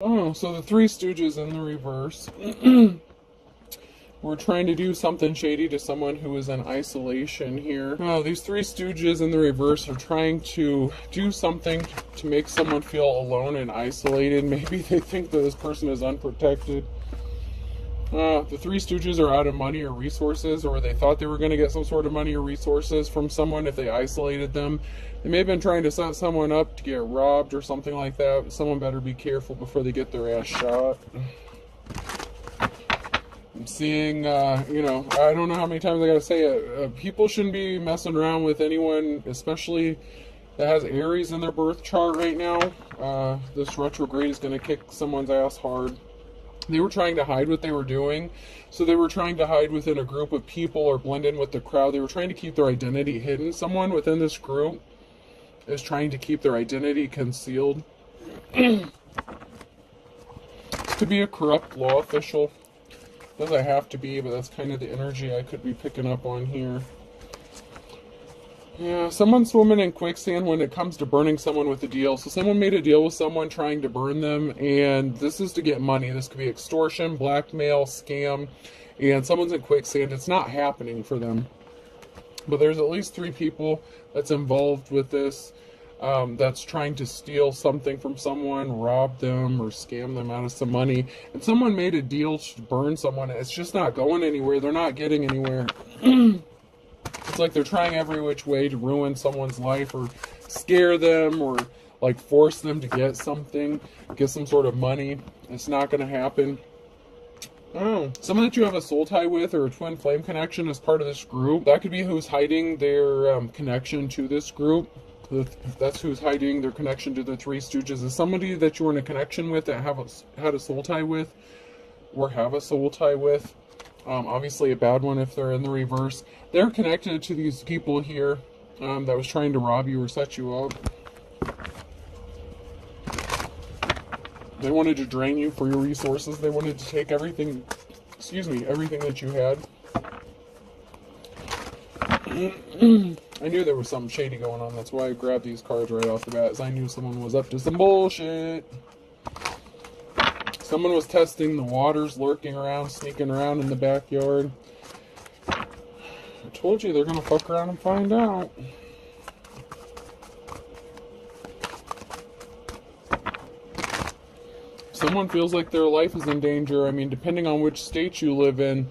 Oh, so the Three Stooges in the reverse. We're trying to do something shady to someone who is in isolation here. Oh, these Three Stooges in the reverse are trying to do something to make someone feel alone and isolated. Maybe they think that this person is unprotected. The Three Stooges are out of money or resources, or they thought they were going to get some sort of money or resources from someone if they isolated them. They may have been trying to set someone up to get robbed or something like that. But someone better be careful before they get their ass shot. I'm seeing, I don't know how many times I gotta say it. People shouldn't be messing around with anyone, especially that has Aries in their birth chart right now. This retrograde is going to kick someone's ass hard. They were trying to hide what they were doing. So they were trying to hide within a group of people or blend in with the crowd. They were trying to keep their identity hidden. Someone within this group is trying to keep their identity concealed. This could be a corrupt law official. Doesn't have to be, but that's kind of the energy I could be picking up on here. Yeah, someone's swimming in quicksand when it comes to burning someone with a deal. So someone made a deal with someone trying to burn them, and this is to get money. This could be extortion, blackmail, scam, and someone's in quicksand. It's not happening for them. But there's at least 3 people that's involved with this, that's trying to steal something from someone, rob them, or scam them out of some money. And someone made a deal to burn someone. It's just not going anywhere. They're not getting anywhere. It's like they're trying every which way to ruin someone's life or scare them or like force them to get something, get some sort of money. It's not going to happen. Oh, someone that you have a soul tie with or a twin flame connection as part of this group. That could be who's hiding their connection to this group. That's who's hiding their connection to the Three Stooges. Is somebody that you were in a connection with that had a soul tie with or have a soul tie with. Obviously a bad one if they're in the reverse. They're connected to these people here that was trying to rob you or set you up. They wanted to drain you for your resources. They wanted to take everything that you had. I knew there was something shady going on. That's why I grabbed these cards right off the bat, as I knew someone was up to some bullshit. Someone was testing the waters, lurking around, sneaking around in the backyard. I told you they're going to fuck around and find out. Someone feels like their life is in danger. I mean, depending on which state you live in,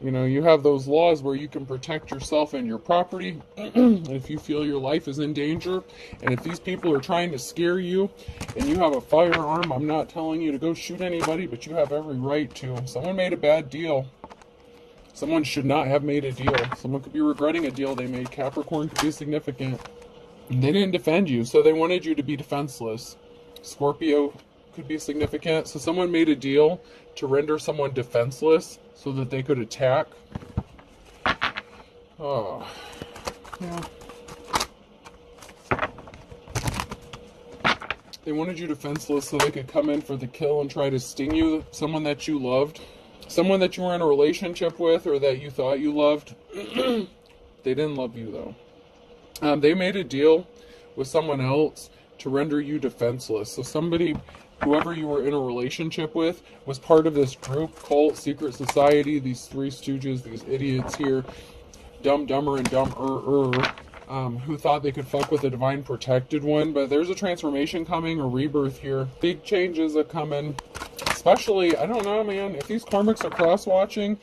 you have those laws where you can protect yourself and your property. If you feel your life is in danger, and if these people are trying to scare you, and you have a firearm, I'm not telling you to go shoot anybody, but you have every right to. Someone made a bad deal. Someone should not have made a deal. Someone could be regretting a deal they made. Capricorn could be significant. They didn't defend you, so they wanted you to be defenseless. Scorpio could be significant. So someone made a deal to render someone defenseless so that they could attack. Oh, yeah. They wanted you defenseless so they could come in for the kill and try to sting you. Someone that you loved. Someone that you were in a relationship with or that you thought you loved. They didn't love you, though. They made a deal with someone else to render you defenseless. So whoever you were in a relationship with was part of this group, cult, secret society, these Three Stooges, these idiots here, dumber and dumber, who thought they could fuck with a divine protected one. But there's a transformation coming, a rebirth here. Big changes are coming. Especially, I don't know, man, if these karmics are cross-watching,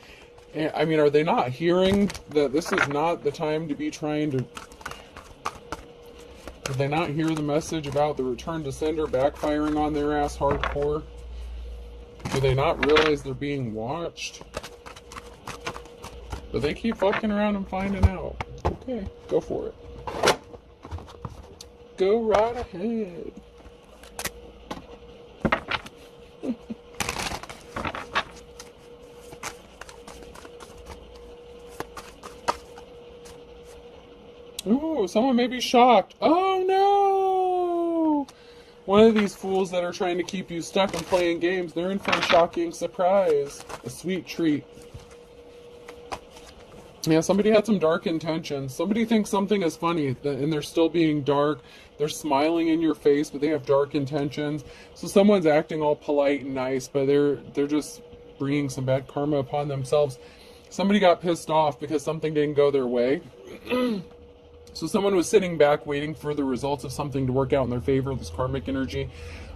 I mean, are they not hearing that this is not the time to be trying to... Did they not hear the message about the return to sender backfiring on their ass hardcore? Do they not realize they're being watched? But they keep fucking around and finding out. Okay, go for it. Go right ahead. Ooh, someone may be shocked. Oh no! One of these fools that are trying to keep you stuck and playing games, they're in for a shocking surprise. A sweet treat. Yeah, somebody had some dark intentions. Somebody thinks something is funny and they're still being dark. They're smiling in your face, but they have dark intentions. So someone's acting all polite and nice, but they're just bringing some bad karma upon themselves. Somebody got pissed off because something didn't go their way. So someone was sitting back waiting for the results of something to work out in their favor, this karmic energy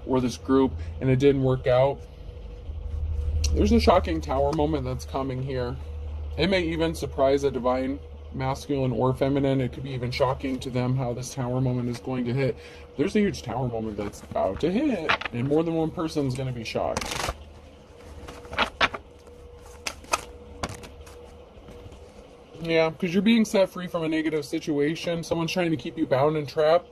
or this group, and it didn't work out. There's a shocking tower moment that's coming here. It may even surprise a divine masculine or feminine. It could be even shocking to them how this tower moment is going to hit. There's a huge tower moment that's about to hit, and more than one person is going to be shocked. Yeah, because you're being set free from a negative situation. Someone's trying to keep you bound and trapped.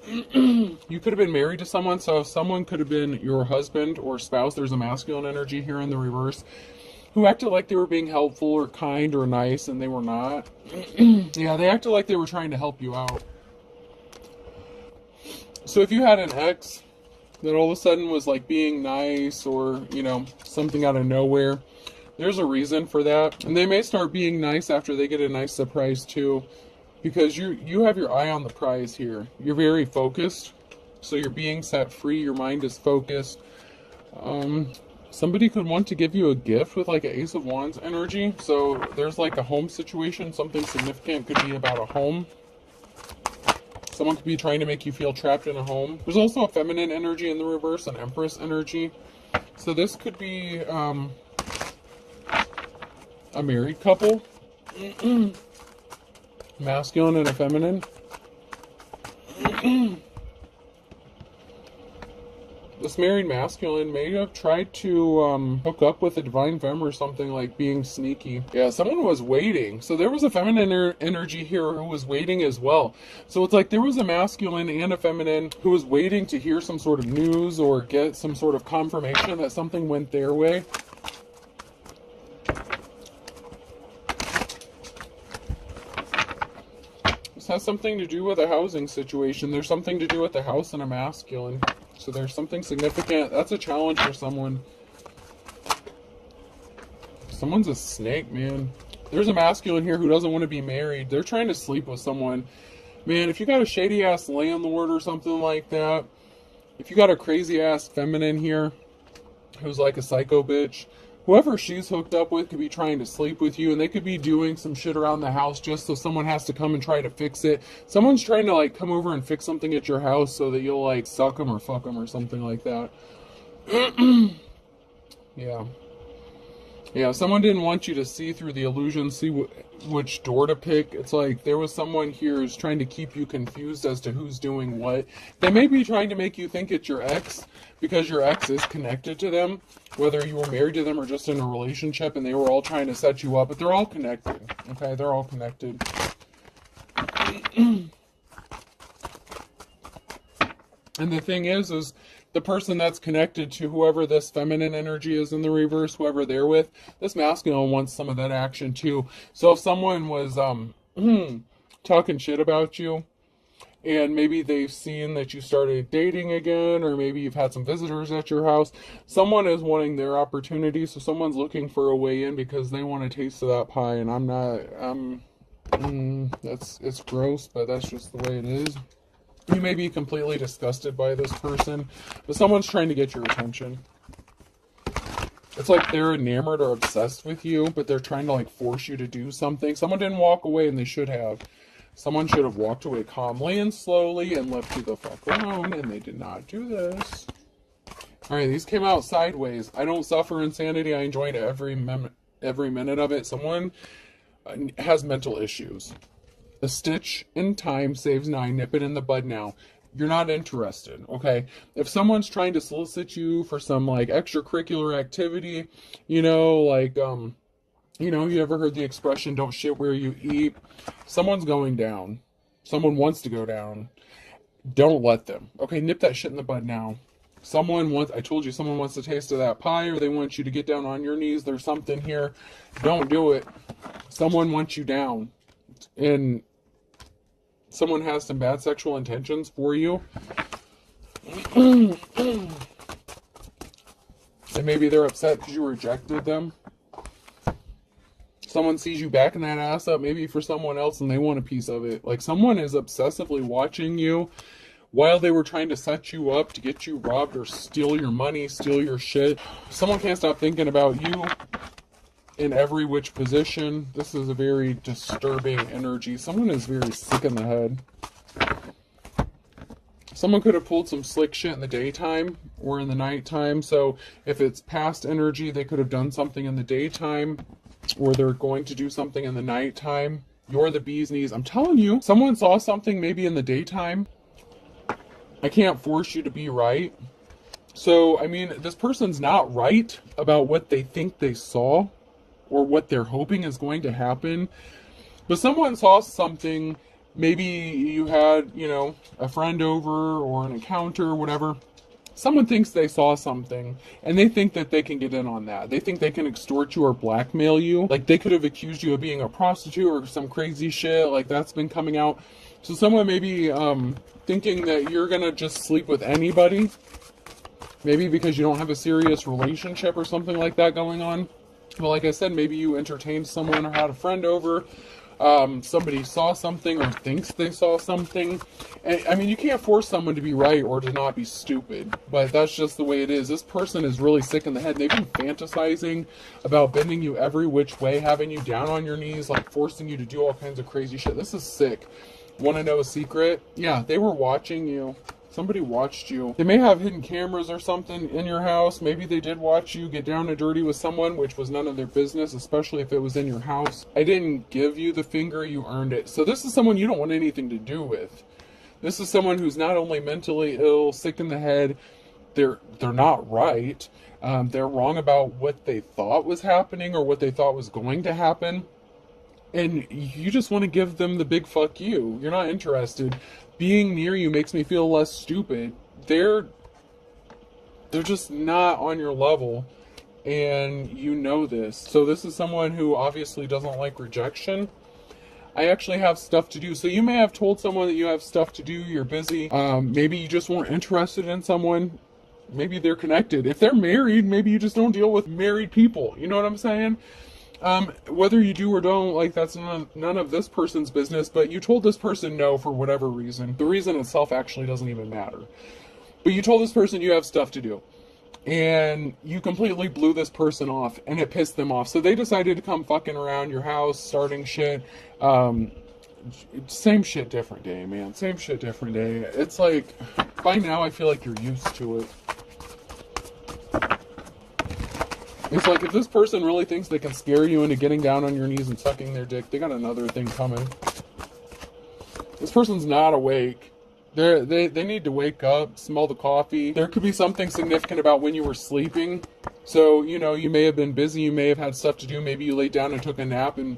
You could have been married to someone, so someone could have been your husband or spouse. There's a masculine energy here in the reverse, who acted like they were being helpful or kind or nice, and they were not. Yeah, they acted like they were trying to help you out. So if you had an ex that all of a sudden was like being nice or, you know, something out of nowhere, there's a reason for that. And they may start being nice after they get a nice surprise too, because you have your eye on the prize here. You're very focused, so you're being set free. Your mind is focused. Somebody could want to give you a gift with like an Ace of Wands energy. So there's like a home situation. Something significant could be about a home. Someone could be trying to make you feel trapped in a home. There's also a feminine energy in the reverse, an Empress energy. So this could be a married couple. Masculine and a feminine. This married masculine may have tried to hook up with a divine femme or something, like being sneaky. Yeah, someone was waiting. So there was a feminine energy here who was waiting as well. So it's like there was a masculine and a feminine who was waiting to hear some sort of news or get some sort of confirmation that something went their way. This has something to do with a housing situation. There's something to do with the house and a masculine. So there's something significant. That's a challenge for someone. Someone's a snake, man. There's a masculine here who doesn't want to be married. They're trying to sleep with someone. Man, if you got a shady-ass landlord or something like that, if you got a crazy-ass feminine here who's like a psycho bitch, whoever she's hooked up with could be trying to sleep with you, and they could be doing some shit around the house just so someone has to come and try to fix it. Someone's trying to like come over and fix something at your house so that you'll like suck them or fuck them or something like that. Yeah. Yeah, someone didn't want you to see through the illusion, see which door to pick. It's like there was someone here who's trying to keep you confused as to who's doing what. They may be trying to make you think it's your ex because your ex is connected to them, whether you were married to them or just in a relationship, and they were all trying to set you up, but they're all connected. Okay, they're all connected. And the thing is the person that's connected to whoever this feminine energy is in the reverse, whoever they're with, this masculine wants some of that action too. So if someone was talking shit about you, and maybe they've seen that you started dating again, or maybe you've had some visitors at your house, someone is wanting their opportunity, so someone's looking for a way in because they want a taste of that pie, and I'm not, it's gross, but that's just the way it is. You may be completely disgusted by this person, but someone's trying to get your attention. It's like they're enamored or obsessed with you, but they're trying to like force you to do something. Someone didn't walk away, and they should have. Someone should have walked away calmly and slowly and left you the fuck alone, and they did not do this. Alright, these came out sideways. I don't suffer insanity. I enjoyed every minute of it. Someone has mental issues. A stitch in time saves 9. Nip it in the bud now. You're not interested, okay? If someone's trying to solicit you for some like extracurricular activity, you know, like you know, you ever heard the expression, don't shit where you eat? Someone's going down. Someone wants to go down. Don't let them. Okay, nip that shit in the bud now. I told you, someone wants a taste of that pie, or they want you to get down on your knees. There's something here. Don't do it. Someone wants you down. And someone has some bad sexual intentions for you. And maybe they're upset because you rejected them. someone sees you backing that ass up, maybe for someone else, and they want a piece of it. Like someone is obsessively watching you while they were trying to set you up to get you robbed or steal your money, steal your shit. Someone can't stop thinking about you in every which position. This is a very disturbing energy. Someone is very sick in the head. Someone could have pulled some slick shit in the daytime or in the nighttime. So if it's past energy, they could have done something in the daytime, or they're going to do something in the nighttime. You're the bee's knees. I'm telling you, someone saw something maybe in the daytime. I can't force you to be right. So, I mean, this person's not right about what they think they saw or what they're hoping is going to happen. But someone saw something. Maybe you had, you know, a friend over or an encounter or whatever. Someone thinks they saw something and they think that they can get in on that. They think they can extort you or blackmail you. Like they could have accused you of being a prostitute or some crazy shit. Like that's been coming out. So someone may be thinking that you're going to just sleep with anybody. Maybe because you don't have a serious relationship or something like that going on. But like I said, maybe you entertained someone or had a friend over. Somebody saw something or thinks they saw something. And, I mean, you can't force someone to be right or to not be stupid, but that's just the way it is. This person is really sick in the head. They've been fantasizing about bending you every which way, having you down on your knees, like forcing you to do all kinds of crazy shit. This is sick. Want to know a secret? Yeah, they were watching you. Somebody watched you. They may have hidden cameras or something in your house. Maybe they did watch you get down and dirty with someone, which was none of their business, especially if it was in your house. I didn't give you the finger, you earned it. So this is someone you don't want anything to do with. This is someone who's not only mentally ill, sick in the head, they're not right. They're wrong about what they thought was happening or what they thought was going to happen. And you just want to give them the big fuck you. You're not interested. Being near you makes me feel less stupid. They're just not on your level, and you know this. So this is someone who obviously doesn't like rejection. I actually have stuff to do. So you may have told someone that you have stuff to do, you're busy. Maybe you just weren't interested in someone. Maybe they're connected. If they're married, maybe you just don't deal with married people. You know what I'm saying? Whether you do or don't, like, that's none of this person's business, but you told this person no for whatever reason. The reason itself actually doesn't even matter. But you told this person you have stuff to do. And you completely blew this person off, and it pissed them off. So they decided to come fucking around your house, starting shit. Same shit, different day, man. Same shit, different day. It's like, by now I feel like you're used to it. It's like if this person really thinks they can scare you into getting down on your knees and sucking their dick, they got another thing coming. This person's not awake. They need to wake up, smell the coffee. There could be something significant about when you were sleeping. So, you know, you may have been busy, you may have had stuff to do, maybe you laid down and took a nap, and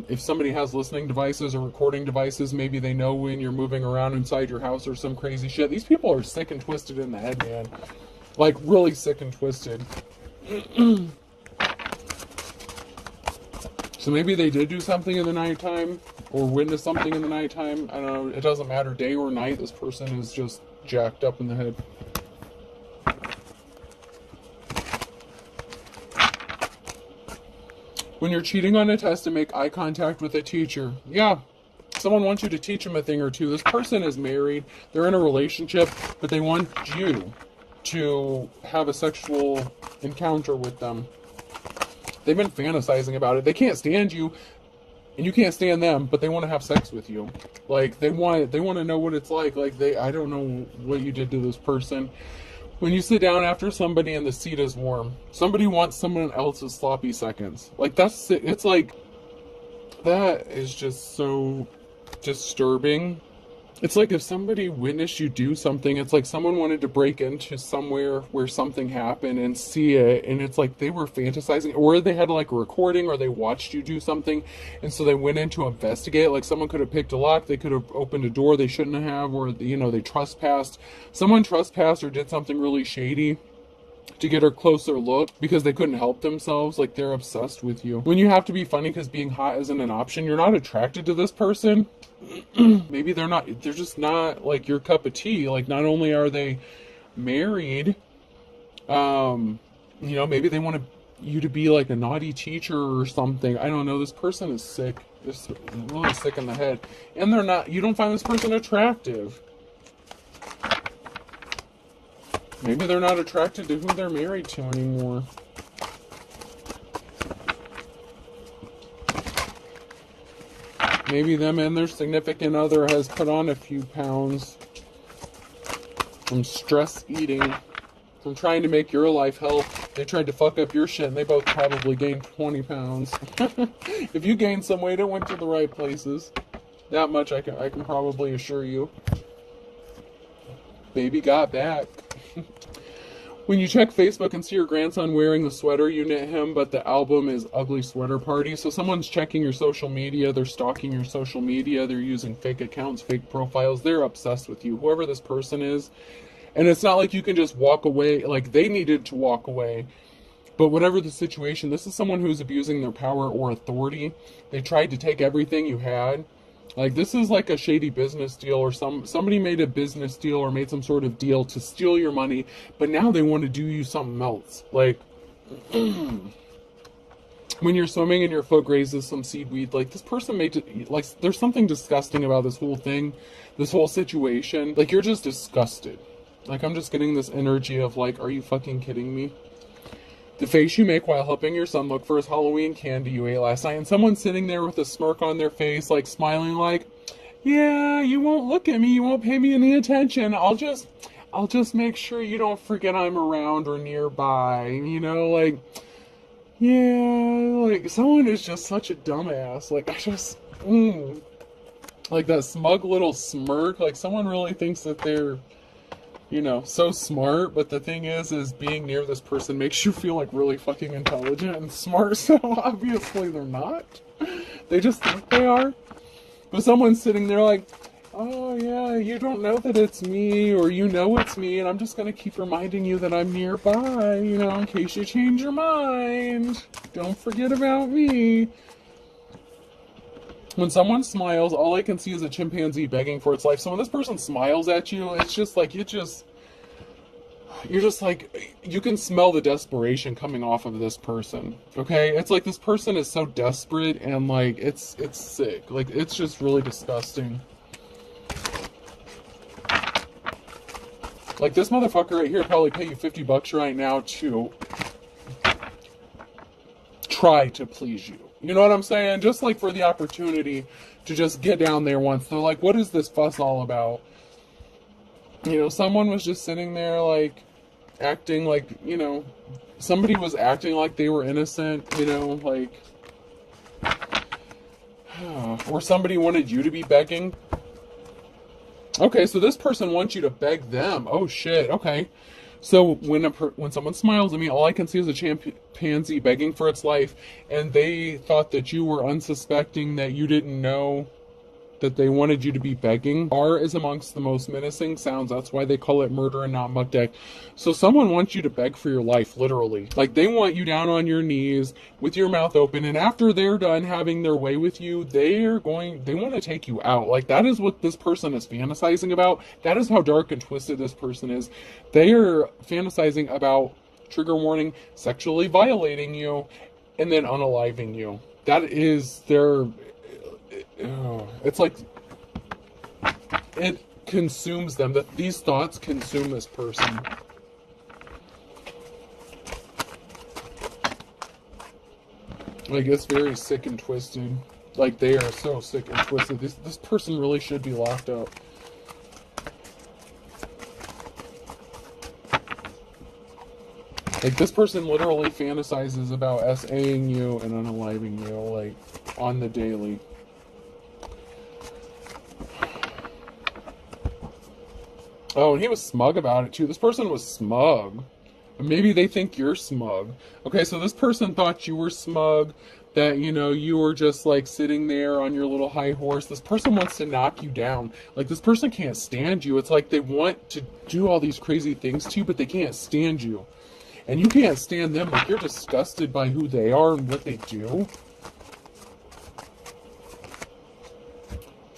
if somebody has listening devices or recording devices, maybe they know when you're moving around inside your house or some crazy shit. These people are sick and twisted in the head, man. Like, really sick and twisted. So maybe they did do something in the nighttime or witness something in the nighttime. I don't know. It doesn't matter day or night. This person is just jacked up in the head. When you're cheating on a test to make eye contact with a teacher. Yeah. Someone wants you to teach them a thing or two. This person is married. They're in a relationship, but they want you to have a sexual encounter with them. They've been fantasizing about it. They can't stand you, and you can't stand them, but they want to have sex with you. Like, they want to know what it's like. Like, I don't know what you did to this person. When you sit down after somebody and the seat is warm, somebody wants someone else's sloppy seconds. Like, it's like, that is just so disturbing. It's like if somebody witnessed you do something, it's like someone wanted to break into somewhere where something happened and see it, and it's like they were fantasizing, or they had like a recording, or they watched you do something, and so they went in to investigate. Like, someone could have picked a lock, they could have opened a door they shouldn't have, or, you know, they trespassed. Someone trespassed or did something really shady to get a closer look because they couldn't help themselves. Like, they're obsessed with you. When you have to be funny because being hot isn't an option, you're not attracted to this person. Maybe they're just not like your cup of tea. Like, not only are they married, you know, maybe they want to you to be like a naughty teacher or something. I don't know. This person is sick. Just really sick in the head. And they're not, you don't find this person attractive. Maybe they're not attracted to who they're married to anymore. Maybe them and their significant other has put on a few pounds from stress eating, from trying to make your life hell. They tried to fuck up your shit and they both probably gained 20 pounds. If you gained some weight, it went to the right places. That much I can probably assure you. Baby got back. When you check Facebook and see your grandson wearing the sweater, you knit him, but the album is Ugly Sweater Party. So someone's checking your social media, they're stalking your social media, they're using fake accounts, fake profiles, they're obsessed with you, whoever this person is. And it's not like you can just walk away, like they needed to walk away. But whatever the situation, this is someone who's abusing their power or authority. They tried to take everything you had. Like, this is like a shady business deal, or somebody made a business deal or made some sort of deal to steal your money, but now they want to do you something else. Like, when you're swimming and your foot grazes some seaweed, like, this person made, like, there's something disgusting about this whole thing, this whole situation. Like, you're just disgusted. Like, I'm just getting this energy of, like, are you fucking kidding me? The face you make while helping your son look for his Halloween candy you ate last night, and someone sitting there with a smirk on their face, like smiling, like, yeah, you won't look at me, you won't pay me any attention, I'll just make sure you don't forget I'm around or nearby, you know, like, yeah, like, someone is just such a dumbass, like, like that smug little smirk, like, someone really thinks that they're, you know, so smart, but the thing is being near this person makes you feel like really fucking intelligent and smart, so obviously they're not. They just think they are. But someone's sitting there like, oh yeah, you don't know that it's me, or you know it's me, and I'm just gonna keep reminding you that I'm nearby, you know, in case you change your mind. Don't forget about me. When someone smiles, all I can see is a chimpanzee begging for its life. So when this person smiles at you, it's just like, you're just like, you can smell the desperation coming off of this person, okay? It's like this person is so desperate, and like, it's sick. Like, it's just really disgusting. Like, this motherfucker right here probably pay you $50 right now to try to please you. You know what I'm saying? Just like for the opportunity to just get down there once. They're like, what is this fuss all about? You know, someone was just sitting there like acting like, you know, somebody was acting like they were innocent, you know, like, or somebody wanted you to be begging. Okay, so this person wants you to beg them. Oh shit, okay. So when someone smiles at me, all I can see is a chimpanzee begging for its life, and they thought that you were unsuspecting, that you didn't know that they wanted you to be begging. R is amongst the most menacing sounds. That's why they call it murder and not mukdek. So someone wants you to beg for your life, literally. Like, they want you down on your knees with your mouth open, and after they're done having their way with you, they want to take you out. Like, that is what this person is fantasizing about. That is how dark and twisted this person is. They are fantasizing about, trigger warning, sexually violating you and then unaliving you. That is their... it's like it consumes them. That these thoughts consume this person. Like, it's very sick and twisted. Like, they are so sick and twisted. This person really should be locked up. Like, this person literally fantasizes about SAing you and unaliving you, like, on the daily. Oh, and he was smug about it, too. This person was smug. Maybe they think you're smug. Okay, so this person thought you were smug, that, you know, you were just, like, sitting there on your little high horse. This person wants to knock you down. Like, this person can't stand you. It's like they want to do all these crazy things to you, but they can't stand you. And you can't stand them. Like, you're disgusted by who they are and what they do.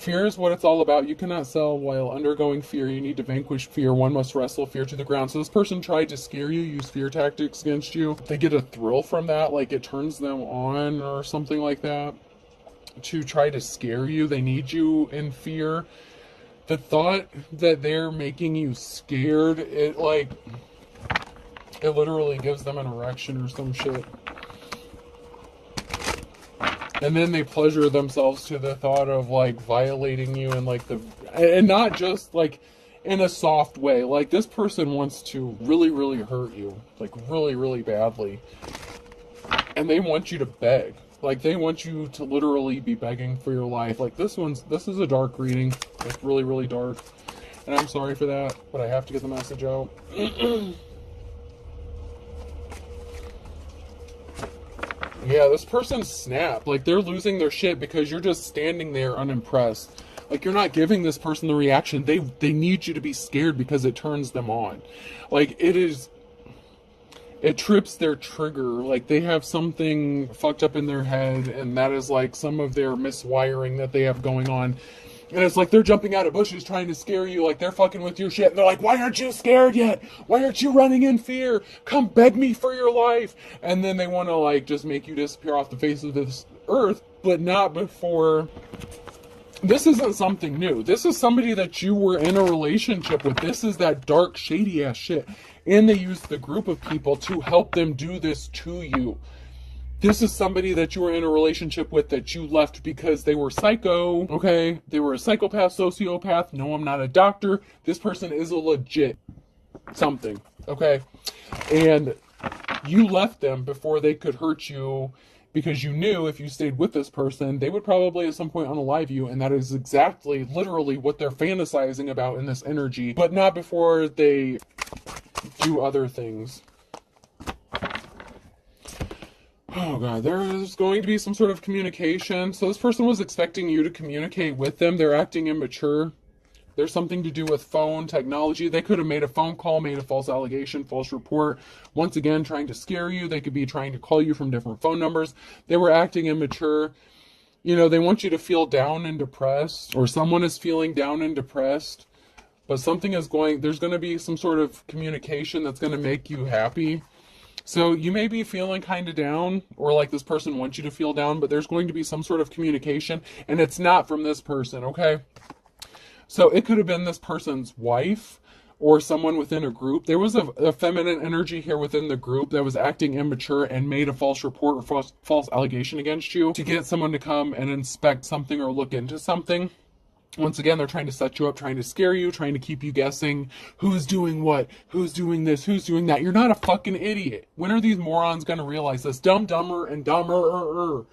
Fear is what it's all about. You cannot sell while undergoing fear. You need to vanquish fear. One must wrestle fear to the ground. So this person tried to scare you, use fear tactics against you. They get a thrill from that, like it turns them on or something like that, to try to scare you. They need you in fear. The thought that they're making you scared, it literally gives them an erection or some shit. And then they pleasure themselves to the thought of like violating you and like and not just like in a soft way. Like this person wants to really, really hurt you, like really, really badly. And they want you to beg. Like they want you to literally be begging for your life. Like this is a dark reading. It's really, really dark. And I'm sorry for that, but I have to get the message out. Yeah, this person snapped. Like, they're losing their shit because you're just standing there unimpressed. Like, you're not giving this person the reaction. They need you to be scared because it turns them on. Like, it trips their trigger. Like, they have something fucked up in their head, and that is, like, some of their miswiring that they have going on. And it's like they're jumping out of bushes trying to scare you, like they're fucking with your shit. And they're like, why aren't you scared yet? Why aren't you running in fear? Come beg me for your life. And then they want to like just make you disappear off the face of this earth, but not before. This isn't something new. This is somebody that you were in a relationship with. This is that dark, shady ass shit. And they use the group of people to help them do this to you. This is somebody that you were in a relationship with that you left because they were psycho, okay? They were a psychopath, sociopath. No, I'm not a doctor. This person is a legit something, okay? And you left them before they could hurt you because you knew if you stayed with this person, they would probably at some point unalive you, and that is exactly, literally what they're fantasizing about in this energy, but not before they do other things. Oh God, there is going to be some sort of communication. So this person was expecting you to communicate with them. They're acting immature. There's something to do with phone technology. They could have made a phone call, made a false allegation, false report. Once again, trying to scare you. They could be trying to call you from different phone numbers. They were acting immature. You know, they want you to feel down and depressed, or someone is feeling down and depressed. But something is there's going to be some sort of communication that's going to make you happy. So you may be feeling kind of down, or like this person wants you to feel down, but there's going to be some sort of communication, and it's not from this person, okay? So it could have been this person's wife or someone within a group. There was a feminine energy here within the group that was acting immature and made a false report or false allegation against you to get someone to come and inspect something or look into something. Once again, they're trying to set you up, trying to scare you, trying to keep you guessing who's doing what, who's doing this, who's doing that. You're not a fucking idiot. When are these morons going to realize this? Dumber, and dumber.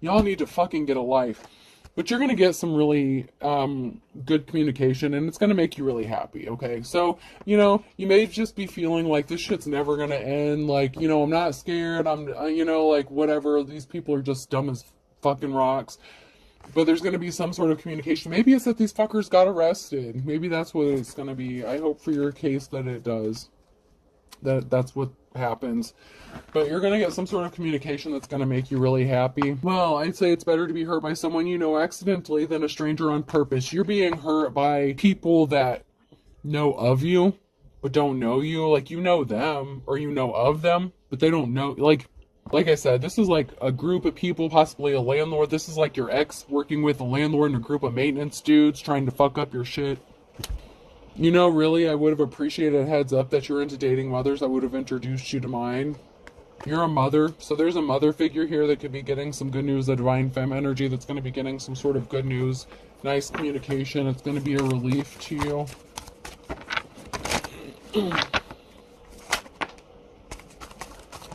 Y'all need to fucking get a life. But you're going to get some really good communication, and it's going to make you really happy, okay? So, you know, you may just be feeling like this shit's never going to end. Like, you know, I'm not scared. I'm, you know, like, whatever. These people are just dumb as fucking rocks. But there's going to be some sort of communication. Maybe it's that these fuckers got arrested. Maybe that's what it's going to be. I hope for your case that it does. That's what happens. But you're going to get some sort of communication that's going to make you really happy. Well, I'd say it's better to be hurt by someone you know accidentally than a stranger on purpose. You're being hurt by people that know of you, but don't know you. Like, you know them, or you know of them, but they don't know. Like I said, this is like a group of people, possibly a landlord. This is like your ex working with a landlord and a group of maintenance dudes trying to fuck up your shit. You know, really, I would have appreciated a heads up that you're into dating mothers. I would have introduced you to mine. You're a mother, so there's a mother figure here that could be getting some good news, a divine femme energy that's going to be getting some sort of good news, nice communication. It's going to be a relief to you.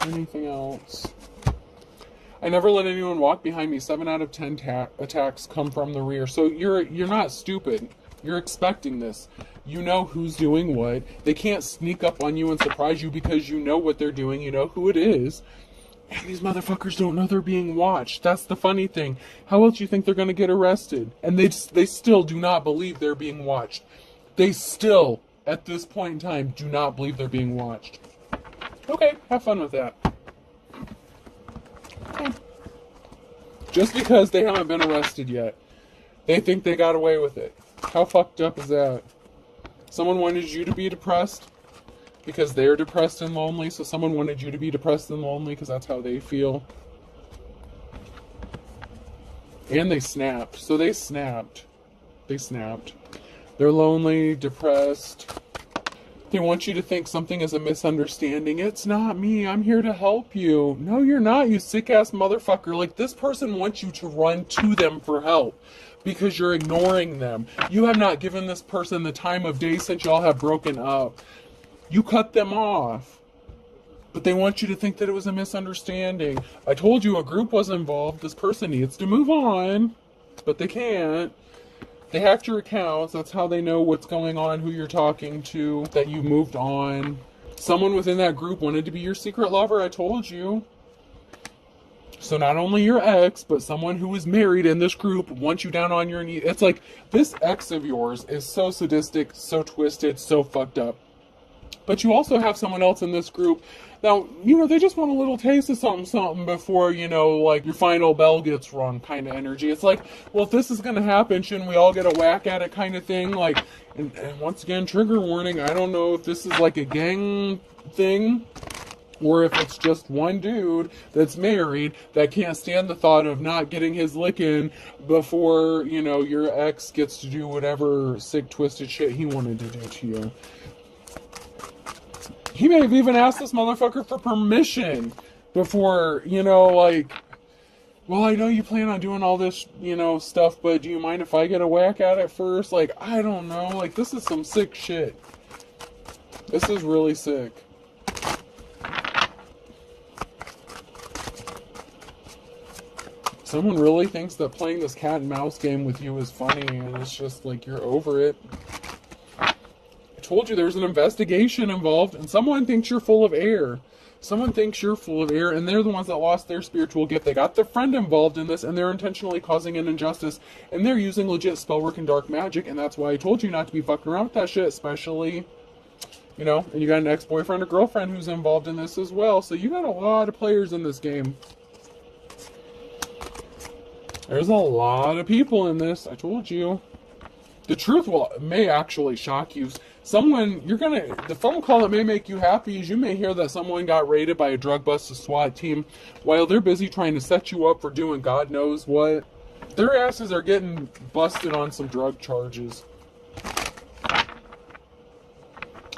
Anything else? I never let anyone walk behind me. 7 out of 10 attacks come from the rear. So you're not stupid. You're expecting this. You know who's doing what. They can't sneak up on you and surprise you because you know what they're doing. You know who it is. And these motherfuckers don't know they're being watched. That's the funny thing. How else do you think they're going to get arrested? And they still do not believe they're being watched. They still, at this point in time, do not believe they're being watched. Okay, have fun with that. Okay. Just because they haven't been arrested yet. They think they got away with it. How fucked up is that? Someone wanted you to be depressed because they're depressed and lonely, so someone wanted you to be depressed and lonely because that's how they feel. And they snapped. So they snapped. They snapped. They're lonely, depressed. They want you to think something is a misunderstanding. It's not me. I'm here to help you. No, you're not, you sick-ass motherfucker. Like, this person wants you to run to them for help because you're ignoring them. You have not given this person the time of day since y'all have broken up. You cut them off. But they want you to think that it was a misunderstanding. I told you a group was involved. This person needs to move on. But they can't. They hacked your accounts. That's how they know what's going on, who you're talking to, that you moved on. Someone within that group wanted to be your secret lover, I told you. So not only your ex, but someone who is married in this group wants you down on your knees. It's like, this ex of yours is so sadistic, so twisted, so fucked up. But you also have someone else in this group. Now, they just want a little taste of something before, like your final bell gets rung kind of energy. It's like, well, if this is going to happen, shouldn't we all get a whack at it kind of thing? Like, and once again, trigger warning, I don't know if this is like a gang thing or if it's just one dude that's married that can't stand the thought of not getting his lick in before, your ex gets to do whatever sick, twisted shit he wanted to do to you. He may have even asked this motherfucker for permission before, well, I know you plan on doing all this, stuff, but do you mind if I get a whack at it first? Like, I don't know. Like, this is some sick shit. This is really sick. Someone really thinks that playing this cat and mouse game with you is funny, and it's just like you're over it. Told you there's an investigation involved, and someone thinks you're full of air. Someone thinks you're full of air, and they're the ones that lost their spiritual gift. They got their friend involved in this, and they're intentionally causing an injustice, and they're using legit spellwork and dark magic, and that's why I told you not to be fucking around with that shit, especially, and you got an ex-boyfriend or girlfriend who's involved in this as well, so you got a lot of players in this game. There's a lot of people in this, I told you. The truth may actually shock you. The phone call that may make you happy is you may hear that someone got raided by a drug bust SWAT team while they're busy trying to set you up for doing God knows what. Their asses are getting busted on some drug charges.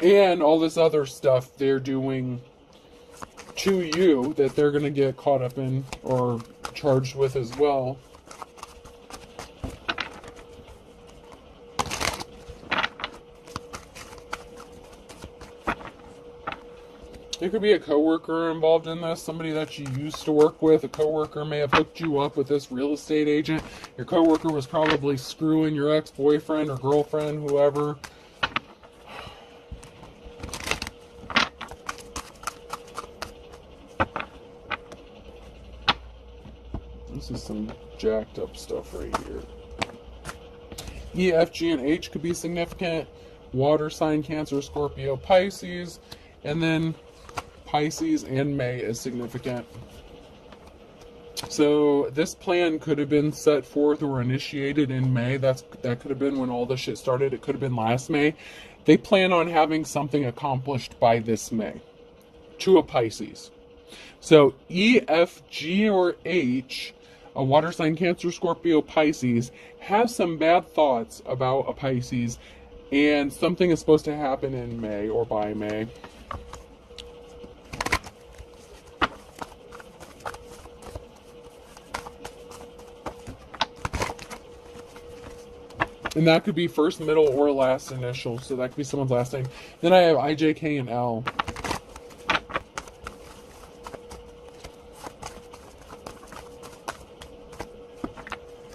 And all this other stuff they're doing to you that they're going to get caught up in or charged with as well. There could be a coworker involved in this, somebody that you used to work with. A coworker may have hooked you up with this real estate agent. Your coworker was probably screwing your ex-boyfriend or girlfriend, whoever. This is some jacked up stuff right here. E, F, G, and H could be significant. Water sign, Cancer, Scorpio, Pisces. And then Pisces and May is significant. So this plan could have been set forth or initiated in May. That could have been when all this shit started. It could have been last May. They plan on having something accomplished by this May to a Pisces. So E, F, G, or H, a water sign, Cancer, Scorpio, Pisces, have some bad thoughts about a Pisces, and something is supposed to happen in May or by May. And that could be first, middle, or last initial. So that could be someone's last name. Then I have I, J, K, and L.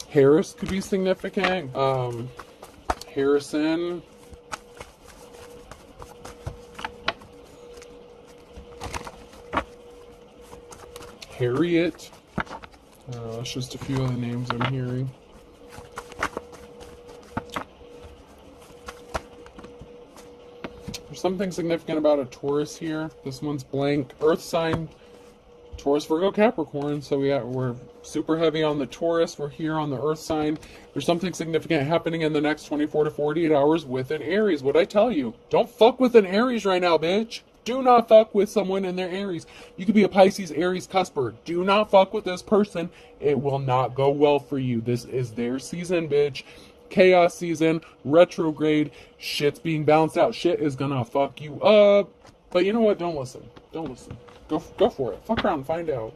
Harris could be significant. Harrison. Harriet. That's just a few of the names I'm hearing. There's something significant about a Taurus here. This one's blank. Earth sign, Taurus, Virgo, Capricorn. So we're super heavy on the Taurus. We're here on the Earth sign. There's something significant happening in the next 24 to 48 hours with an Aries. What'd I tell you? Don't fuck with an Aries right now, bitch. Do not fuck with someone in their Aries. You could be a Pisces, Aries, cusper. Do not fuck with this person. It will not go well for you. This is their season, bitch. Chaos season, retrograde, shit's being balanced out. Shit is gonna fuck you up. But you know what? Don't listen. Don't listen. Go for it. Fuck around and find out.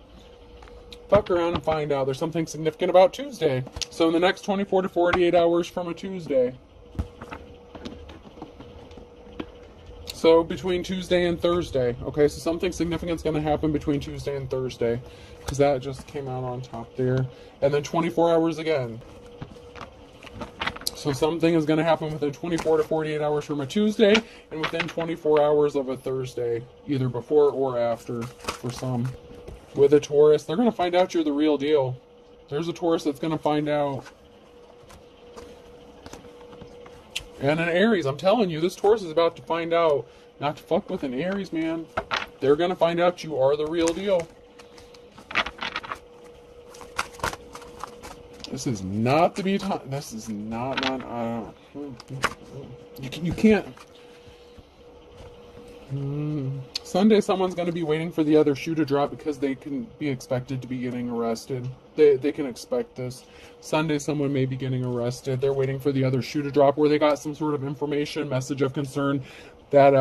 Fuck around and find out. There's something significant about Tuesday. So in the next 24 to 48 hours from a Tuesday. So between Tuesday and Thursday. Okay, so something significant's going to happen between Tuesday and Thursday. Because that just came out on top there. And then 24 hours again. So something is going to happen within 24 to 48 hours from a Tuesday and within 24 hours of a Thursday, either before or after for some. With a Taurus, they're going to find out you're the real deal. There's a Taurus that's going to find out. And an Aries, I'm telling you, this Taurus is about to find out not to fuck with an Aries, man. They're going to find out you are the real deal. This is not the time. This is not. You can't. Sunday, someone's going to be waiting for the other shoe to drop because they can be expected to be getting arrested. They can expect this. Sunday, someone may be getting arrested. They're waiting for the other shoe to drop, where they got some sort of information, message of concern that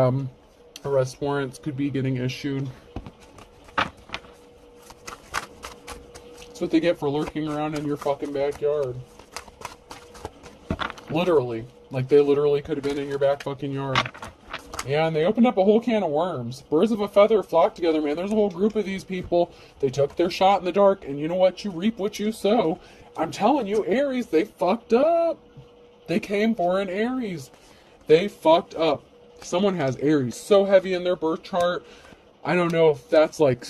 arrest warrants could be getting issued. That's what they get for lurking around in your fucking backyard. Literally. Like, they literally could have been in your back fucking yard. Yeah, and they opened up a whole can of worms. Birds of a feather flock together, man. There's a whole group of these people. They took their shot in the dark, and you know what? You reap what you sow. I'm telling you, Aries, they fucked up. They came for an Aries. They fucked up. Someone has Aries so heavy in their birth chart. I don't know if that's like...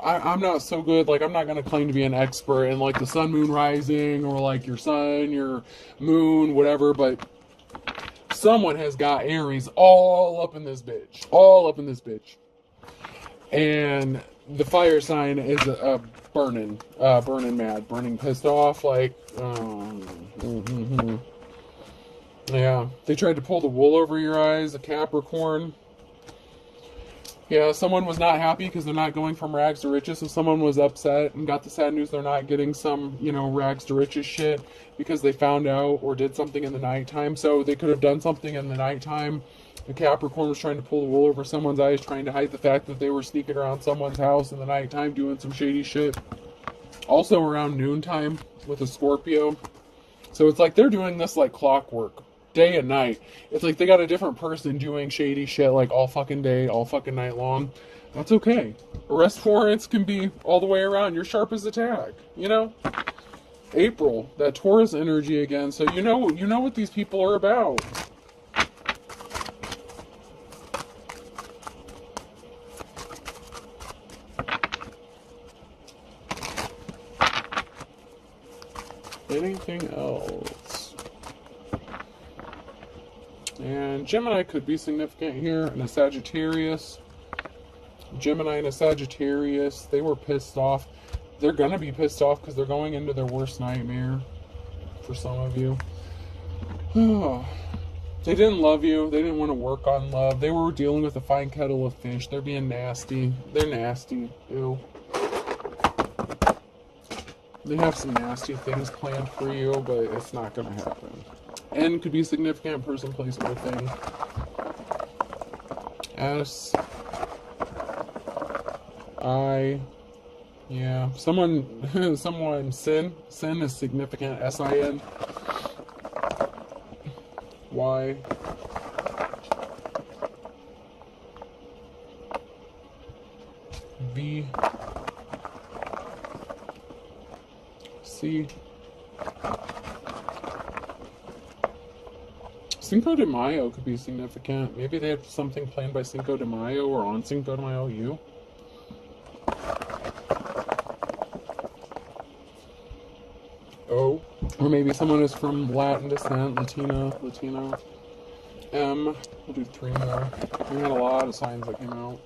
I'm not so good, like, I'm not going to claim to be an expert in, like, the sun, moon, rising, or, like, your sun, your moon, whatever, but someone has got Aries all up in this bitch. All up in this bitch. And the fire sign is burning mad, burning pissed off, like, yeah. They tried to pull the wool over your eyes, a Capricorn. Yeah, someone was not happy because they're not going from rags to riches, so someone was upset and got the sad news they're not getting some, rags to riches shit because they found out or did something in the nighttime. So they could have done something in the nighttime. The Capricorn was trying to pull the wool over someone's eyes, trying to hide the fact that they were sneaking around someone's house in the nighttime doing some shady shit. Also around noontime with a Scorpio. So it's like they're doing this like clockwork. Day and night. It's like they got a different person doing shady shit like all fucking day, all fucking night long. That's okay. Arrest warrants can be all the way around. You're sharp as a tack, April, that Taurus energy again. So you know what these people are about. Anything else? And Gemini could be significant here, and a Sagittarius. Gemini and a Sagittarius, they were pissed off. They're going to be pissed off because they're going into their worst nightmare for some of you. They didn't love you. They didn't want to work on love. They were dealing with a fine kettle of fish. They're being nasty. They're nasty. Ew. They have some nasty things planned for you, but it's not going to happen. N could be significant, person, place, or thing. S. I. Yeah. Someone, sin. Sin is significant, S-I-N. Y. V. C. Cinco de Mayo could be significant. Maybe they have something planned by Cinco de Mayo or on Cinco de Mayo. You. O. Or maybe someone is from Latin descent, Latino. M. We'll do 3 more. We had a lot of signs that came out.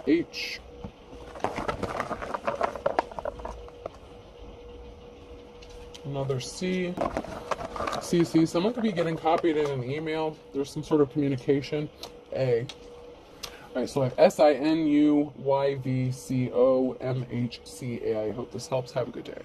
H. Another C. CC. Someone could be getting copied in an email. There's some sort of communication. A. All right, so I have SINUYVCOMHCA. I hope this helps. Have a good day.